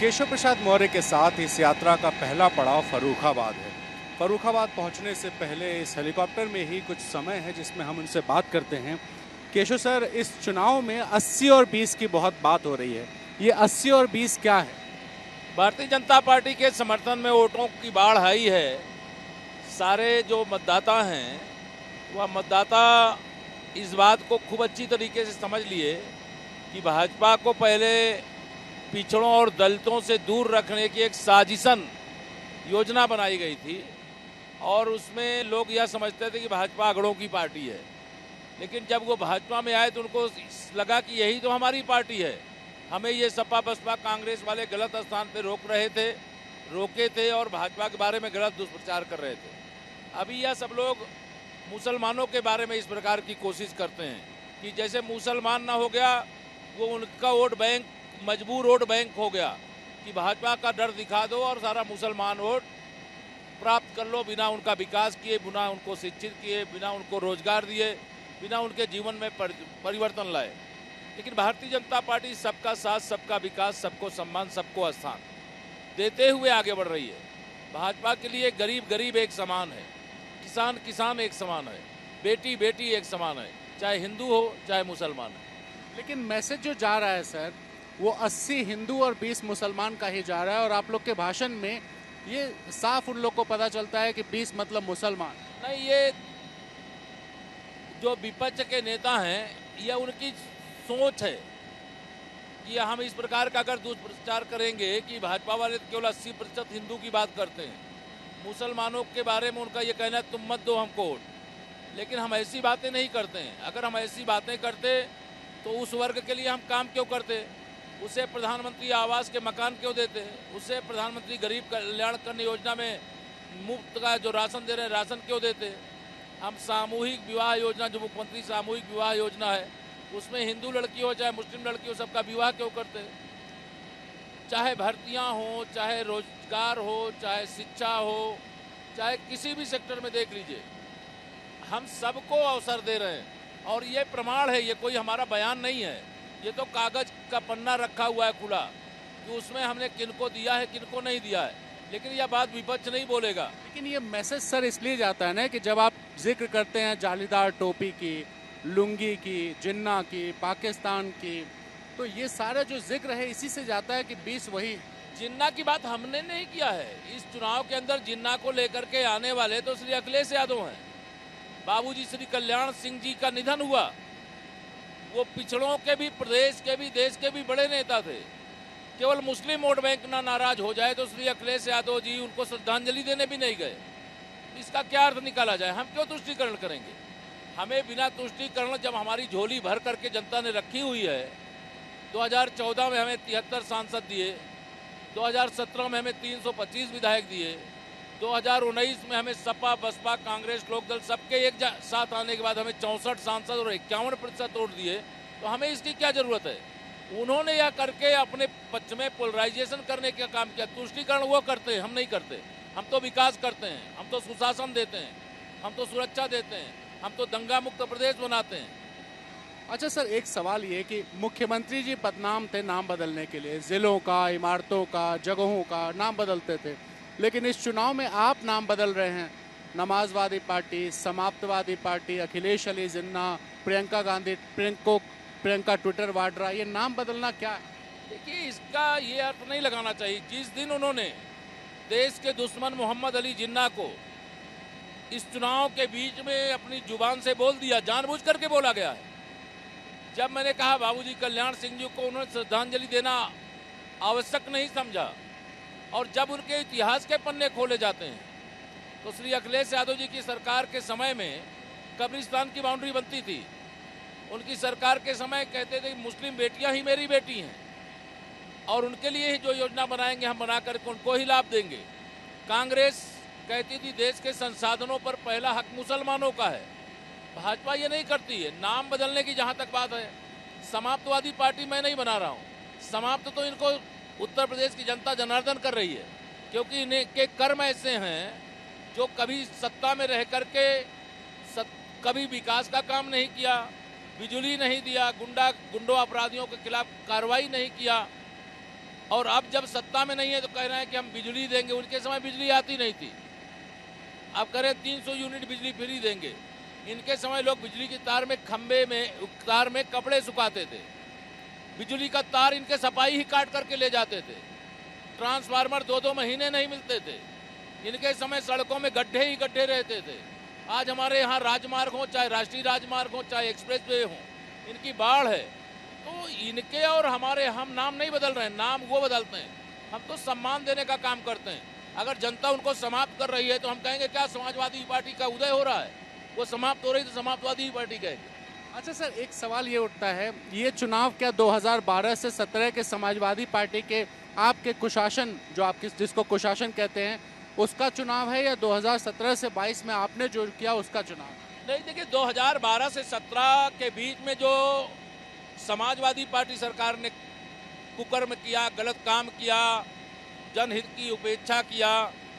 केशव प्रसाद मौर्य के साथ इस यात्रा का पहला पड़ाव फर्रुखाबाद है। फर्रुखाबाद पहुंचने से पहले इस हेलीकॉप्टर में ही कुछ समय है जिसमें हम उनसे बात करते हैं। केशव सर, इस चुनाव में 80 और 20 की बहुत बात हो रही है। ये 80 और 20 क्या है? भारतीय जनता पार्टी के समर्थन में वोटों की बाढ़ आई है। सारे जो मतदाता हैं वह मतदाता इस बात को खूब अच्छी तरीके से समझ लिए कि भाजपा को पहले पिछड़ों और दलितों से दूर रखने की एक साजिशन योजना बनाई गई थी और उसमें लोग यह समझते थे कि भाजपा अगड़ों की पार्टी है। लेकिन जब वो भाजपा में आए तो उनको लगा कि यही तो हमारी पार्टी है। हमें ये सपा बसपा कांग्रेस वाले गलत स्थान पे रोके थे और भाजपा के बारे में गलत दुष्प्रचार कर रहे थे। अभी यह सब लोग मुसलमानों के बारे में इस प्रकार की कोशिश करते हैं कि जैसे मुसलमान ना हो गया वो उनका वोट बैंक मजबूर वोट बैंक हो गया कि भाजपा का डर दिखा दो और सारा मुसलमान वोट प्राप्त कर लो, बिना उनका विकास किए, बिना उनको शिक्षित किए, बिना उनको रोजगार दिए, बिना उनके जीवन में परिवर्तन लाए। लेकिन भारतीय जनता पार्टी सबका साथ, सबका विकास, सबको सम्मान, सबको स्थान देते हुए आगे बढ़ रही है। भाजपा के लिए गरीब गरीब एक समान है, किसान किसान एक समान है, बेटी बेटी एक समान है, चाहे हिंदू हो चाहे मुसलमान हो। लेकिन मैसेज जो जा रहा है सर, वो 80 हिंदू और 20 मुसलमान का ही जा रहा है और आप लोग के भाषण में ये साफ उन लोग को पता चलता है कि 20 मतलब मुसलमान नहीं। ये जो विपक्ष के नेता हैं यह उनकी सोच है कि हम इस प्रकार का अगर दुष्प्रचार करेंगे कि भाजपा वाले केवल 80% हिंदू की बात करते हैं, मुसलमानों के बारे में उनका ये कहना है तुम मत दो हमको वोट। लेकिन हम ऐसी बातें नहीं करते हैं। अगर हम ऐसी बातें करते तो उस वर्ग के लिए हम काम क्यों करते? उसे प्रधानमंत्री आवास के मकान क्यों देते? उसे प्रधानमंत्री गरीब कल्याण कन्या योजना में मुफ्त का जो राशन दे रहे हैं राशन क्यों देते? हम सामूहिक विवाह योजना, जो मुख्यमंत्री सामूहिक विवाह योजना है, उसमें हिंदू लड़की हो चाहे मुस्लिम लड़की हो सबका विवाह क्यों करते? चाहे भर्तियां हो, चाहे रोजगार हो, चाहे शिक्षा हो, चाहे किसी भी सेक्टर में देख लीजिए, हम सबको अवसर दे रहे हैं। और ये प्रमाण है, ये कोई हमारा बयान नहीं है, ये तो कागज का पन्ना रखा हुआ है खुला कि उसमें हमने किनको दिया है किनको नहीं दिया है। लेकिन यह बात विपक्ष नहीं बोलेगा। लेकिन ये मैसेज सर इसलिए जाता है ना कि जब आप जिक्र करते हैं जालीदार टोपी की, लुंगी की, जिन्ना की, पाकिस्तान की, तो ये सारा जो जिक्र है इसी से जाता है कि 20 वही। जिन्ना की बात हमने नहीं किया है। इस चुनाव के अंदर जिन्ना को लेकर के आने वाले तो श्री अखिलेश यादव हैं। बाबूजी श्री कल्याण सिंह जी का निधन हुआ, वो पिछड़ों के भी, प्रदेश के भी, देश के भी बड़े नेता थे। केवल मुस्लिम वोट बैंक ना नाराज हो जाए तो श्री अखिलेश यादव जी उनको श्रद्धांजलि देने भी नहीं गए। इसका क्या अर्थ निकाला जाए? हम क्यों तुष्टीकरण करेंगे? हमें बिना तुष्टीकरण, जब हमारी झोली भर करके जनता ने रखी हुई है, 2014 में हमें 73 सांसद दिए, 2017 में हमें 325 विधायक दिए, 2019 में हमें सपा बसपा कांग्रेस लोकदल सबके एक साथ आने के बाद हमें 64 सांसद और 51% वोट दिए, तो हमें इसकी क्या जरूरत है? उन्होंने यह करके अपने पक्ष में पोलराइजेशन करने का काम किया। तुष्टीकरण वो करते हैं, हम नहीं करते। हम तो विकास करते हैं, हम तो सुशासन देते हैं, हम तो सुरक्षा देते हैं, हम तो दंगा मुक्त प्रदेश बनाते हैं। अच्छा सर, एक सवाल ये कि मुख्यमंत्री जी बदनाम थे नाम बदलने के लिए, जिलों का, इमारतों का, जगहों का नाम बदलते थे। लेकिन इस चुनाव में आप नाम बदल रहे हैं। नमाजवादी party, समाप्तवादी party, Akhilesh Ali Jinnah, Priyanka Gandhi, Priyanka Twitter Vadra, ये नाम बदलना क्या है? देखिए, इसका ये अर्थ नहीं लगाना चाहिए। जिस दिन उन्होंने देश के दुश्मन मोहम्मद अली जिन्ना को इस चुनाव के बीच में अपनी जुबान से बोल दिया, जानबूझ करके बोला गया है। जब मैंने कहा बाबूजी कल्याण सिंह जी को उन्होंने श्रद्धांजलि देना आवश्यक नहीं समझा, और जब उनके इतिहास के पन्ने खोले जाते हैं तो श्री अखिलेश यादव जी की सरकार के समय में कब्रिस्तान की बाउंड्री बनती थी। उनकी सरकार के समय कहते थे मुस्लिम बेटियां ही मेरी बेटी हैं और उनके लिए ही जो योजना बनाएंगे हम बना करके उनको ही लाभ देंगे। कांग्रेस कहती थी देश के संसाधनों पर पहला हक मुसलमानों का है। भाजपा ये नहीं करती है। नाम बदलने की जहां तक बात है, समाप्तवादी पार्टी मैं नहीं बना रहा हूं। समाप्त तो इनको उत्तर प्रदेश की जनता जनार्दन कर रही है, क्योंकि इन्हें के कर्म ऐसे हैं जो कभी सत्ता में रह करके कभी विकास का काम नहीं किया, बिजली नहीं दिया, गुंडों अपराधियों के खिलाफ कार्रवाई नहीं किया और अब जब सत्ता में नहीं है तो कह रहे हैं कि हम बिजली देंगे। उनके समय बिजली आती नहीं थी, अब कह रहे हैं 300 यूनिट बिजली फ्री देंगे। इनके समय लोग बिजली की तार में तार में कपड़े सुखाते थे, बिजली का तार इनके सफाई ही काट करके ले जाते थे। ट्रांसफार्मर 2-2 महीने नहीं मिलते थे। इनके समय सड़कों में गड्ढे ही गड्ढे रहते थे। आज हमारे यहाँ राजमार्ग हो, चाहे राष्ट्रीय राजमार्ग हो, चाहे एक्सप्रेस वे हो, इनकी बाढ़ है। तो इनके और हमारे, हम नाम नहीं बदल रहे हैं, नाम वो बदलते हैं। हम तो सम्मान देने का काम करते हैं। अगर जनता उनको समाप्त कर रही है तो हम कहेंगे क्या समाजवादी पार्टी का उदय हो रहा है? वो समाप्त हो रही तो समाजवादी पार्टी कहेंगे। अच्छा सर, एक सवाल ये उठता है, ये चुनाव क्या 2012 से 17 के समाजवादी पार्टी के आपके कुशासन, जो आप जिसको कुशासन कहते हैं, उसका चुनाव है, या 2017 से 22 में आपने जो किया उसका चुनाव? नहीं, देखिए 2012 से 17 के बीच में जो समाजवादी पार्टी सरकार ने कुकर्म किया, गलत काम किया, जनहित की उपेक्षा किया,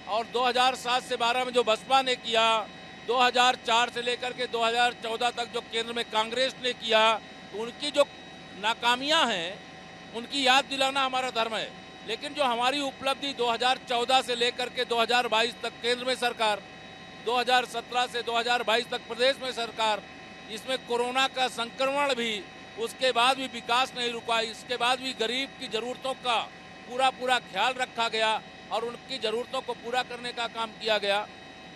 और 2007 से 12 में जो बसपा ने किया, 2004 से लेकर के 2014 तक जो केंद्र में कांग्रेस ने किया, तो उनकी जो नाकामियां हैं उनकी याद दिलाना हमारा धर्म है। लेकिन जो हमारी उपलब्धि 2014 से लेकर के 2022 तक केंद्र में सरकार, 2017 से 2022 तक प्रदेश में सरकार, इसमें कोरोना का संक्रमण भी, उसके बाद भी विकास नहीं रुका, इसके बाद भी गरीब की ज़रूरतों का पूरा ख्याल रखा गया और उनकी ज़रूरतों को पूरा करने का काम किया गया।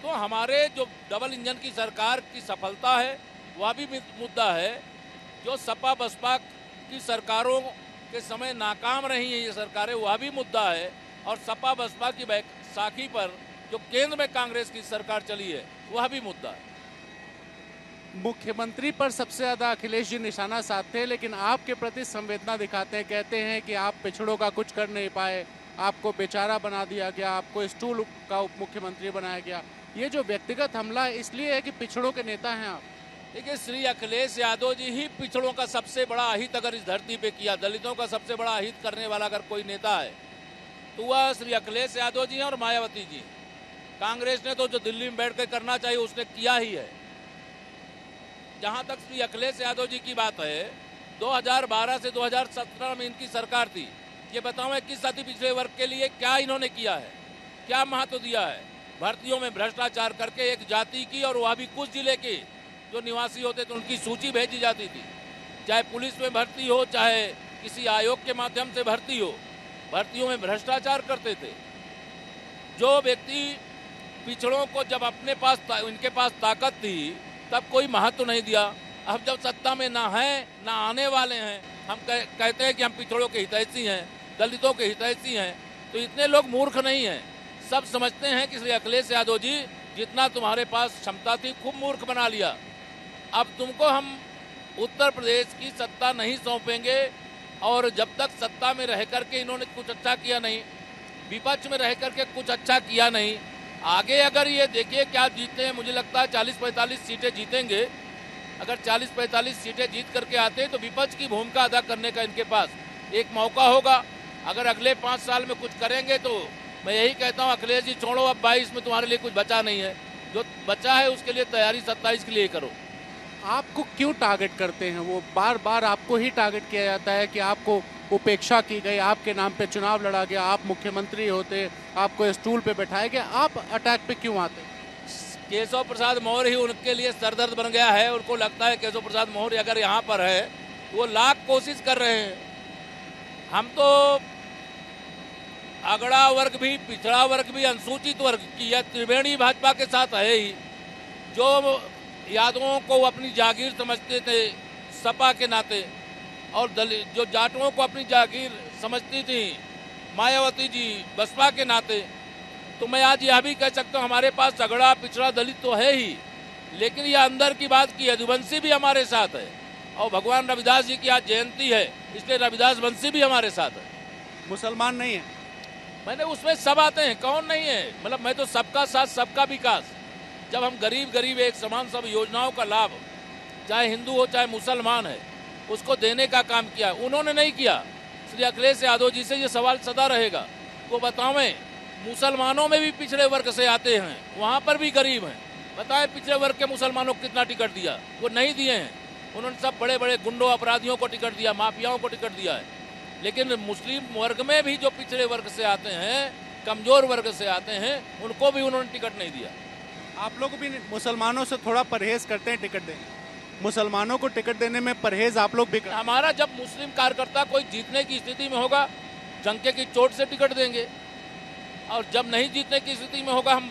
तो हमारे जो डबल इंजन की सरकार की सफलता है वह भी मुद्दा है। जो सपा बसपा की सरकारों के समय नाकाम रही हैं ये सरकारें, वह भी मुद्दा है। और सपा बसपा की बैसाखी पर जो केंद्र में कांग्रेस की सरकार चली है वह भी मुद्दा है। मुख्यमंत्री पर सबसे ज़्यादा अखिलेश जी निशाना साधते हैं, लेकिन आपके प्रति संवेदना दिखाते हैं। कहते हैं कि आप पिछड़ों का कुछ कर नहीं पाए, आपको बेचारा बना दिया गया, आपको स्टूल का उप मुख्यमंत्री बनाया गया। ये जो व्यक्तिगत हमला है इसलिए है कि पिछड़ों के नेता हैं आप? देखिए, श्री अखिलेश यादव जी ही पिछड़ों का सबसे बड़ा अहित अगर इस धरती पे किया, दलितों का सबसे बड़ा अहित करने वाला अगर कोई नेता है तो वह श्री अखिलेश यादव जी हैं और मायावती जी। कांग्रेस ने तो जो दिल्ली में बैठ कर करना चाहिए उसने किया ही है। जहां तक श्री अखिलेश यादव जी की बात है, 2012 से 2017 में इनकी सरकार थी। ये बताओ किस अति पिछड़े वर्ग के लिए क्या इन्होंने किया है, क्या महत्व दिया है? भर्तियों में भ्रष्टाचार करके एक जाति की, और वह भी कुछ जिले के जो निवासी होते थे उनकी सूची भेजी जाती थी। चाहे पुलिस में भर्ती हो, चाहे किसी आयोग के माध्यम से भर्ती हो, भर्तियों में भ्रष्टाचार करते थे। जो व्यक्ति पिछड़ों को जब अपने पास इनके पास ताकत थी तब कोई महत्व नहीं दिया। अब जब सत्ता में ना है ना आने वाले हैं, हम कहते हैं कि हम पिछड़ों के हितैषी हैं, दलितों के हितैषी हैं। तो इतने लोग मूर्ख नहीं हैं। सब समझते हैं कि श्री अखिलेश यादव जी, जितना तुम्हारे पास क्षमता थी खूब मूर्ख बना लिया। अब तुमको हम उत्तर प्रदेश की सत्ता नहीं सौंपेंगे, और जब तक सत्ता में रह करके इन्होंने कुछ अच्छा किया नहीं, विपक्ष में रह करके कुछ अच्छा किया नहीं, आगे अगर ये देखिए क्या जीतते हैं, मुझे लगता है 40-45 सीटें जीतेंगे। अगर 40-45 सीटें जीत करके आते हैं तो विपक्ष की भूमिका अदा करने का इनके पास एक मौका होगा। अगर अगले 5 साल में कुछ करेंगे तो मैं यही कहता हूँ, अखिलेश जी छोड़ो, अब 22 में तुम्हारे लिए कुछ बचा नहीं है। जो बचा है उसके लिए तैयारी 27 के लिए करो। आपको क्यों टारगेट करते हैं? वो बार बार आपको ही टारगेट किया जाता है कि आपको उपेक्षा की गई, आपके नाम पे चुनाव लड़ा गया, आप मुख्यमंत्री होते, आपको स्टूल पे बैठाया गया, आप अटैक पे क्यों आते? केशव प्रसाद मौर्य ही उनके लिए सरदर्द बन गया है। उनको लगता है केशव प्रसाद मौर्य अगर यहाँ पर है तो वो लाख कोशिश कर रहे हैं। हम तो अगड़ा वर्ग भी, पिछड़ा वर्ग भी, अनुसूचित वर्ग की यह त्रिवेणी भाजपा के साथ है ही। जो यादवों को अपनी जागीर समझते थे सपा के नाते, और जो जाटों को अपनी जागीर समझती थी मायावती जी बसपा के नाते, तो मैं आज यह भी कह सकता हूँ हमारे पास अगड़ा पिछड़ा दलित तो है ही, लेकिन यह अंदर की बात की यदुवंशी भी हमारे साथ है। और भगवान रविदास जी की आज जयंती है, इसलिए रविदास वंशी भी हमारे साथ है। मुसलमान नहीं है? मैंने उसमें सब आते हैं, कौन नहीं है? मतलब मैं तो सबका साथ सबका विकास। जब हम गरीब एक समान सब योजनाओं का लाभ, चाहे हिंदू हो चाहे मुसलमान है, उसको देने का काम किया, उन्होंने नहीं किया। श्री अखिलेश यादव जी से ये सवाल सदा रहेगा, वो बतावें मुसलमानों में भी पिछड़े वर्ग से आते हैं, वहाँ पर भी गरीब हैं, बताएं पिछड़े वर्ग के मुसलमानों को कितना टिकट दिया? वो नहीं दिए हैं। उन्होंने सब बड़े बड़े गुंडों अपराधियों को टिकट दिया, माफियाओं को टिकट दिया है। लेकिन मुस्लिम वर्ग में भी जो पिछड़े वर्ग से आते हैं, कमजोर वर्ग से आते हैं, उनको भी उन्होंने टिकट नहीं दिया। आप लोग भी मुसलमानों से थोड़ा परहेज करते हैं टिकट देने, मुसलमानों को टिकट देने में परहेज आप लोग भी करते हैं। हमारा जब मुस्लिम कार्यकर्ता कोई जीतने की स्थिति में होगा, डंके की चोट से टिकट देंगे, और जब नहीं जीतने की स्थिति में होगा, हम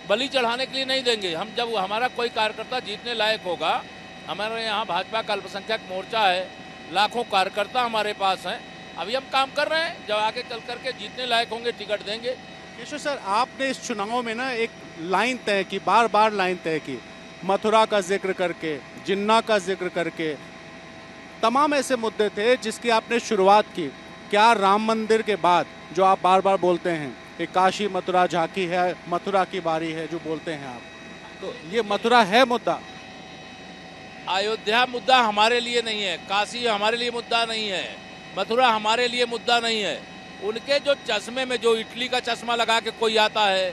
बलि चढ़ाने के लिए नहीं देंगे। हम जब हमारा कोई कार्यकर्ता जीतने लायक होगा, हमारे यहाँ भाजपा का अल्पसंख्यक मोर्चा है, लाखों कार्यकर्ता हमारे पास हैं, अभी हम काम कर रहे हैं, जब आगे चल करके जीतने लायक होंगे टिकट देंगे। केशव सर, आपने इस चुनाव में ना एक लाइन तय की, बार बार लाइन तय की, मथुरा का जिक्र करके, जिन्ना का जिक्र करके, तमाम ऐसे मुद्दे थे जिसकी आपने शुरुआत की। क्या राम मंदिर के बाद जो आप बार बार बोलते हैं कि काशी मथुरा झांकी है, मथुरा की बारी है जो बोलते हैं आप, तो ये मथुरा है मुद्दा? अयोध्या मुद्दा हमारे लिए नहीं है, काशी हमारे लिए मुद्दा नहीं है, मथुरा हमारे लिए मुद्दा नहीं है। उनके जो चश्मे में, जो इटली का चश्मा लगा के कोई आता है,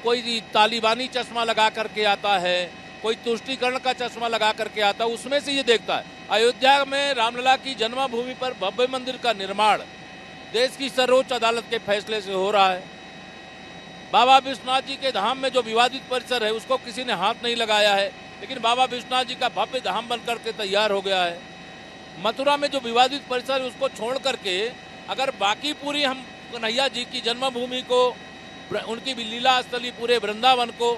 कोई तालिबानी चश्मा लगा करके आता है, कोई तुष्टीकरण का चश्मा लगा करके आता है, उसमें से ये देखता है। अयोध्या में रामलला की जन्मभूमि पर भव्य मंदिर का निर्माण देश की सर्वोच्च अदालत के फैसले से हो रहा है। बाबा विश्वनाथ जी के धाम में जो विवादित परिसर है, उसको किसी ने हाथ नहीं लगाया है, लेकिन बाबा विश्वनाथ जी का भव्य धाम बन करके तैयार हो गया है। मथुरा में जो विवादित परिसर है, उसको छोड़ करके अगर बाकी पूरी हम कन्हैया जी की जन्मभूमि को, उनकी लीला स्थली पूरे वृंदावन को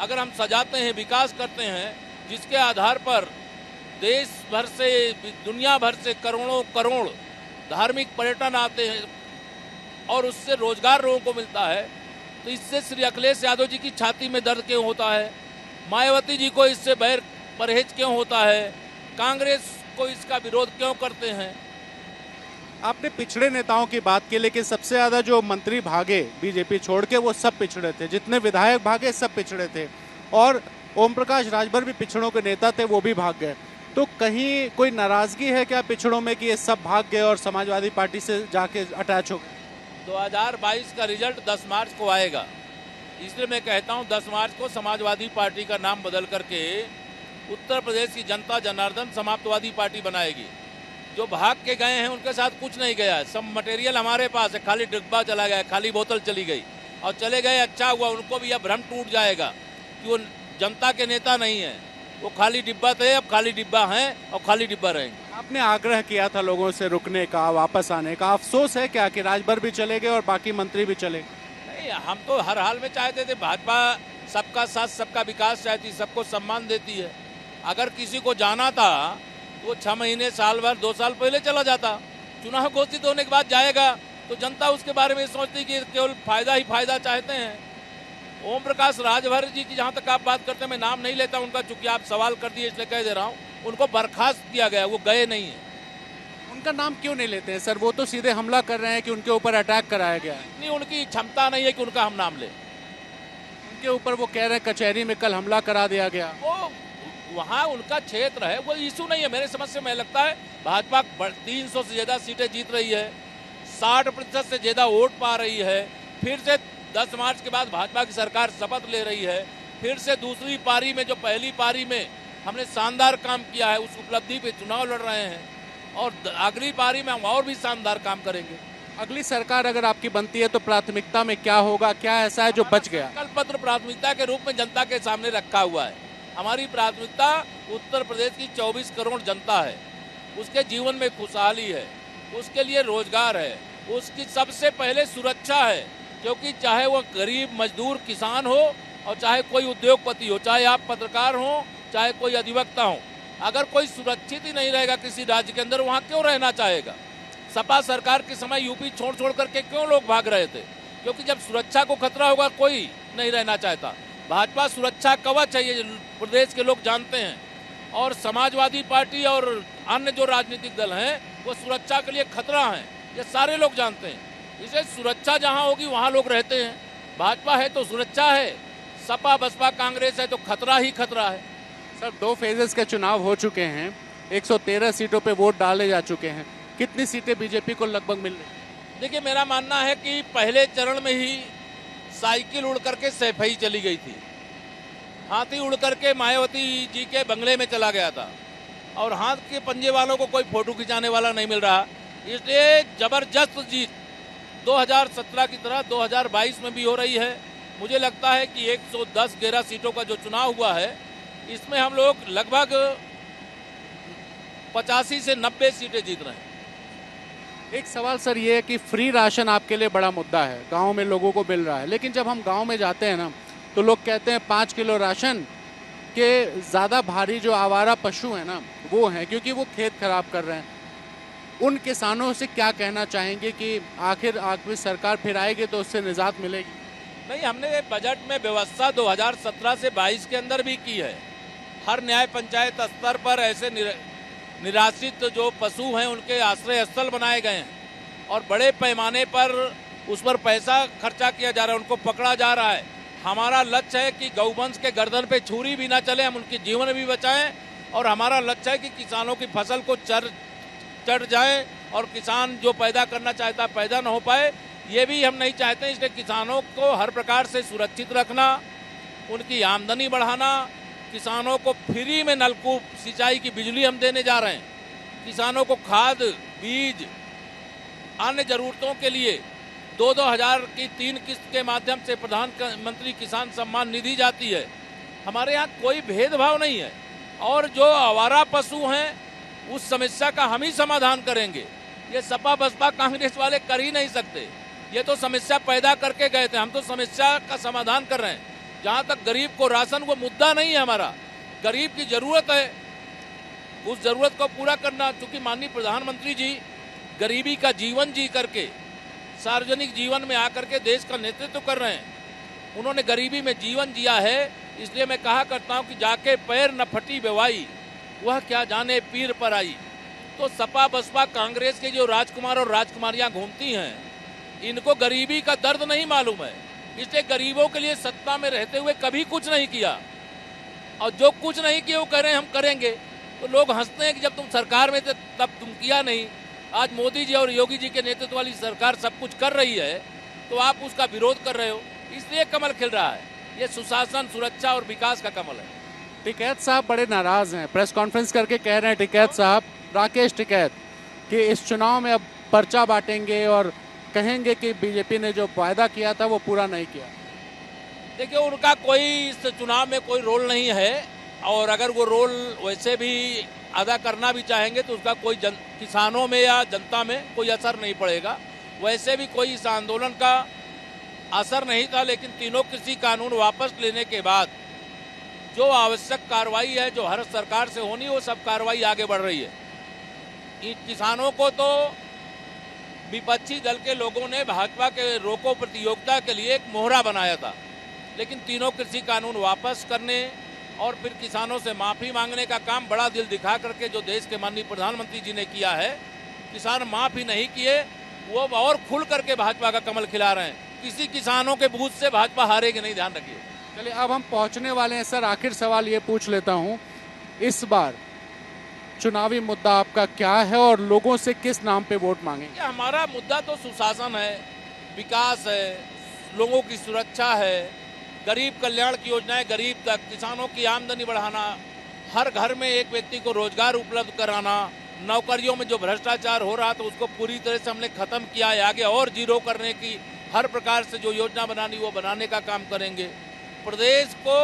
अगर हम सजाते हैं, विकास करते हैं, जिसके आधार पर देश भर से, दुनिया भर से करोड़ों करोड़ धार्मिक पर्यटन आते हैं और उससे रोजगार लोगों को मिलता है, तो इससे श्री अखिलेश यादव जी की छाती में दर्द क्यों होता है? मायावती जी को इससे बैर परहेज क्यों होता है? कांग्रेस को इसका विरोध क्यों करते हैं? आपने पिछड़े नेताओं की बात की, लेकिन सबसे ज्यादा जो मंत्री भागे बीजेपी छोड़ के, वो सब पिछड़े थे। जितने विधायक भागे सब पिछड़े थे, और ओम प्रकाश राजभर भी पिछड़ों के नेता थे, वो भी भाग गए। तो कहीं कोई नाराजगी है क्या पिछड़ों में कि ये सब भाग गए और समाजवादी पार्टी से जाके अटैच हो गए? 2022 का रिजल्ट 10 मार्च को आएगा, इसलिए मैं कहता हूं 10 मार्च को समाजवादी पार्टी का नाम बदल करके उत्तर प्रदेश की जनता जनार्दन समाजवादी पार्टी बनाएगी। जो भाग के गए हैं उनके साथ कुछ नहीं गया है, सब मटेरियल हमारे पास है, खाली डिब्बा चला गया, खाली बोतल चली गई और चले गए, अच्छा हुआ। उनको भी अब भ्रम टूट जाएगा कि वो जनता के नेता नहीं है, वो खाली डिब्बा थे, अब खाली डिब्बा हैं और खाली डिब्बा रहेंगे। आपने आग्रह किया था लोगों से रुकने का, वापस आने का, अफसोस है क्या कि राजभर भी चले गए और बाकी मंत्री भी चले? नहीं, हम तो हर हाल में चाहते थे, भाजपा सबका साथ सबका विकास चाहती, सबको सम्मान देती है। अगर किसी को जाना था तो वो 6 महीने, साल भर, 2 साल पहले चला जाता। चुनाव घोषित होने के बाद जाएगा तो जनता उसके बारे में सोचती कि केवल फायदा ही फायदा चाहते हैं। ओम प्रकाश राजभर जी की जहां तक आप बात करते हैं, मैं नाम नहीं लेता उनका, चूंकि आप सवाल कर दिए इसलिए कह दे रहा हूं, उनको बर्खास्त किया गया, वो गए नहीं है। उनका नाम क्यों नहीं लेते हैं सर? वो तो सीधे हमला कर रहे हैं कि उनके ऊपर अटैक कराया गया है। इतनी उनकी क्षमता नहीं है कि उनका हम नाम लें। उनके ऊपर वो कह रहे हैं कचहरी में कल हमला करा दिया गया। वो वहाँ उनका क्षेत्र है, वो इशू नहीं है मेरे समझ से। मैं लगता है भाजपा 300 से ज्यादा सीटें जीत रही है, 60% से ज्यादा वोट पा रही है। फिर से 10 मार्च के बाद भाजपा की सरकार शपथ ले रही है। फिर से दूसरी पारी में, जो पहली पारी में हमने शानदार काम किया है, उस उपलब्धि पे चुनाव लड़ रहे हैं और अगली पारी में हम और भी शानदार काम करेंगे। अगली सरकार अगर आपकी बनती है तो प्राथमिकता में क्या होगा? क्या ऐसा है जो बच गया? संकल्प पत्र प्राथमिकता के रूप में जनता के सामने रखा हुआ है। हमारी प्राथमिकता उत्तर प्रदेश की 24 करोड़ जनता है, उसके जीवन में खुशहाली है, उसके लिए रोजगार है, उसकी सबसे पहले सुरक्षा है। क्योंकि चाहे वो गरीब मजदूर किसान हो और चाहे कोई उद्योगपति हो, चाहे आप पत्रकार हो, चाहे कोई अधिवक्ता हो, अगर कोई सुरक्षित ही नहीं रहेगा किसी राज्य के अंदर, वहाँ क्यों रहना चाहेगा? सपा सरकार के समय यूपी छोड़ छोड़ करके क्यों लोग भाग रहे थे? क्योंकि जब सुरक्षा को खतरा होगा कोई नहीं रहना चाहता। भाजपा सुरक्षा कवच है, ये प्रदेश के लोग जानते हैं, और समाजवादी पार्टी और अन्य जो राजनीतिक दल हैं वो सुरक्षा के लिए खतरा हैं, ये सारे लोग जानते हैं। इसे सुरक्षा जहां होगी वहां लोग रहते हैं। भाजपा है तो सुरक्षा है, सपा बसपा कांग्रेस है तो खतरा ही खतरा है। सर, 2 फेजेस के चुनाव हो चुके हैं, 113 सीटों पे वोट डाले जा चुके हैं। कितनी सीटें बीजेपी को लगभग मिल रही? देखिए, मेरा मानना है कि पहले चरण में ही साइकिल उड़ करके सैफई चली गई थी, हाथी उड़ करके मायावती जी के बंगले में चला गया था, और हाथ के पंजे वालों को कोई फोटो खिंचाने वाला नहीं मिल रहा। इसलिए जबरदस्त जीत 2017 की तरह 2022 में भी हो रही है। मुझे लगता है कि 110-11 सीटों का जो चुनाव हुआ है, इसमें हम लोग लगभग 85 से 90 सीटें जीत रहे हैं। एक सवाल सर ये है कि फ्री राशन आपके लिए बड़ा मुद्दा है, गांव में लोगों को मिल रहा है, लेकिन जब हम गांव में जाते हैं ना तो लोग कहते हैं 5 किलो राशन के ज़्यादा भारी जो आवारा पशु हैं ना वो हैं, क्योंकि वो खेत खराब कर रहे हैं। उन किसानों से क्या कहना चाहेंगे कि आखिर सरकार फिर आएगी तो उससे निजात मिलेगी? नहीं, हमने बजट में व्यवस्था 2017 से 22 के अंदर भी की है। हर न्याय पंचायत स्तर पर ऐसे निराश्रित जो पशु हैं उनके आश्रय स्थल बनाए गए हैं और बड़े पैमाने पर उस पर पैसा खर्चा किया जा रहा है, उनको पकड़ा जा रहा है। हमारा लक्ष्य है कि गौवंश के गर्दन पे छुरी भी ना चले, हम उनके जीवन भी बचाएं और हमारा लक्ष्य है कि किसानों की फसल को चढ़ जाए और किसान जो पैदा करना चाहता पैदा ना हो पाए, ये भी हम नहीं चाहते। इसलिए किसानों को हर प्रकार से सुरक्षित रखना, उनकी आमदनी बढ़ाना, किसानों को फ्री में नलकूप सिंचाई की बिजली हम देने जा रहे हैं, किसानों को खाद बीज अन्य जरूरतों के लिए 2-2 हज़ार की 3 किस्त के माध्यम से प्रधानमंत्री किसान सम्मान निधि जाती है। हमारे यहाँ कोई भेदभाव नहीं है और जो आवारा पशु हैं उस समस्या का हम ही समाधान करेंगे। ये सपा बसपा कांग्रेस वाले कर ही नहीं सकते, ये तो समस्या पैदा करके गए थे, हम तो समस्या का समाधान कर रहे हैं। जहाँ तक गरीब को राशन, वो मुद्दा नहीं है हमारा, गरीब की जरूरत है, उस जरूरत को पूरा करना। क्योंकि माननीय प्रधानमंत्री जी गरीबी का जीवन जी करके सार्वजनिक जीवन में आकर के देश का नेतृत्व कर रहे हैं, उन्होंने गरीबी में जीवन जिया है। इसलिए मैं कहा करता हूँ कि जाके पैर न फटी बेवाई, वह क्या जाने पीर पर आई। तो सपा बसपा कांग्रेस के जो राजकुमार और राजकुमारियां घूमती हैं, इनको गरीबी का दर्द नहीं मालूम है। इसलिए गरीबों के लिए सत्ता में रहते हुए कभी कुछ नहीं किया और जो कुछ नहीं किया वो कह रहे हैं हम करेंगे। तो लोग हंसते हैं कि जब तुम सरकार में थे तब तुम किया नहीं। आज मोदी जी और योगी जी के नेतृत्व वाली सरकार सब कुछ कर रही है तो आप उसका विरोध कर रहे हो, इसलिए कमल खिल रहा है। ये सुशासन, सुरक्षा और विकास का कमल है। टिकैत साहब बड़े नाराज हैं, प्रेस कॉन्फ्रेंस करके कह रहे हैं टिकैत साहब, राकेश टिकैत, कि इस चुनाव में अब पर्चा बांटेंगे और कहेंगे कि बीजेपी ने जो वायदा किया था वो पूरा नहीं किया। देखिए, उनका कोई इस चुनाव में कोई रोल नहीं है और अगर वो रोल वैसे भी अदा करना भी चाहेंगे तो उसका कोई किसानों में या जनता में कोई असर नहीं पड़ेगा। वैसे भी कोई इस आंदोलन का असर नहीं था, लेकिन तीनों कृषि कानून वापस लेने के बाद जो आवश्यक कार्रवाई है जो हर सरकार से होनी, वो सब कार्रवाई आगे बढ़ रही है। किसानों को तो विपक्षी दल के लोगों ने भाजपा के रोको प्रतियोगिता के लिए एक मोहरा बनाया था, लेकिन तीनों कृषि कानून वापस करने और फिर किसानों से माफी मांगने का काम बड़ा दिल दिखा करके जो देश के माननीय प्रधानमंत्री जी ने किया है, किसान माफी नहीं किए, वो और खुल करके भाजपा का कमल खिला रहे हैं। किसी किसानों के बूथ से भाजपा हारेगी नहीं, ध्यान रखिए। चलिए अब हम पहुंचने वाले हैं सर, आखिर सवाल ये पूछ लेता हूं, इस बार चुनावी मुद्दा आपका क्या है और लोगों से किस नाम पे वोट मांगेंगे? हमारा मुद्दा तो सुशासन है, विकास है, लोगों की सुरक्षा है, गरीब कल्याण की योजनाएं गरीब तक, किसानों की आमदनी बढ़ाना, हर घर में एक व्यक्ति को रोजगार उपलब्ध कराना, नौकरियों में जो भ्रष्टाचार हो रहा था उसको पूरी तरह से हमने खत्म किया है, आगे और जीरो करने की हर प्रकार से जो योजना बनानी वो बनाने का काम करेंगे। प्रदेश को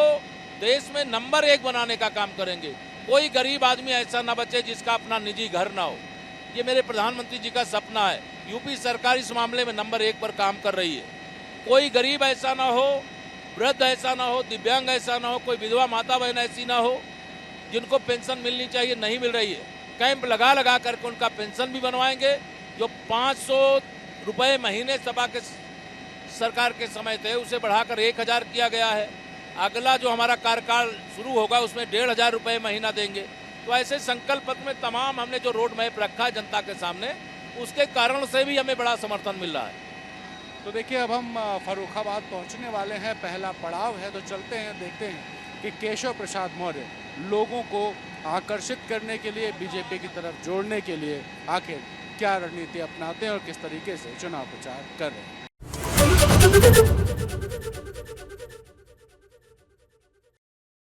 देश में नंबर 1 बनाने का काम करेंगे। कोई गरीब आदमी ऐसा ना बचे जिसका अपना निजी घर ना हो, ये मेरे प्रधानमंत्री जी का सपना है। यूपी सरकार इस मामले में नंबर 1 पर काम कर रही है। कोई गरीब ऐसा ना हो, वृद्ध ऐसा ना हो, दिव्यांग ऐसा ना हो, कोई विधवा माता बहन ऐसी ना हो जिनको पेंशन मिलनी चाहिए नहीं मिल रही है। कैंप लगा लगा करके उनका पेंशन भी बनवाएंगे। जो 500 रुपये महीने सपा के सरकार के समय थे उसे बढ़ाकर 1000 किया गया है। अगला जो हमारा कार्यकाल शुरू होगा उसमें 1500 रुपये महीना देंगे। तो ऐसे संकल्प पत्र में तमाम हमने जो रोड मैप रखा है जनता के सामने, उसके कारण से भी हमें बड़ा समर्थन मिल रहा है। तो देखिए अब हम फर्रुखाबाद पहुंचने वाले हैं, पहला पड़ाव है, तो चलते हैं देखते हैं कि केशव प्रसाद मौर्य लोगों को आकर्षित करने के लिए, बीजेपी की तरफ जोड़ने के लिए आखिर क्या रणनीति अपनाते हैं और किस तरीके से चुनाव प्रचार कर रहे हैं।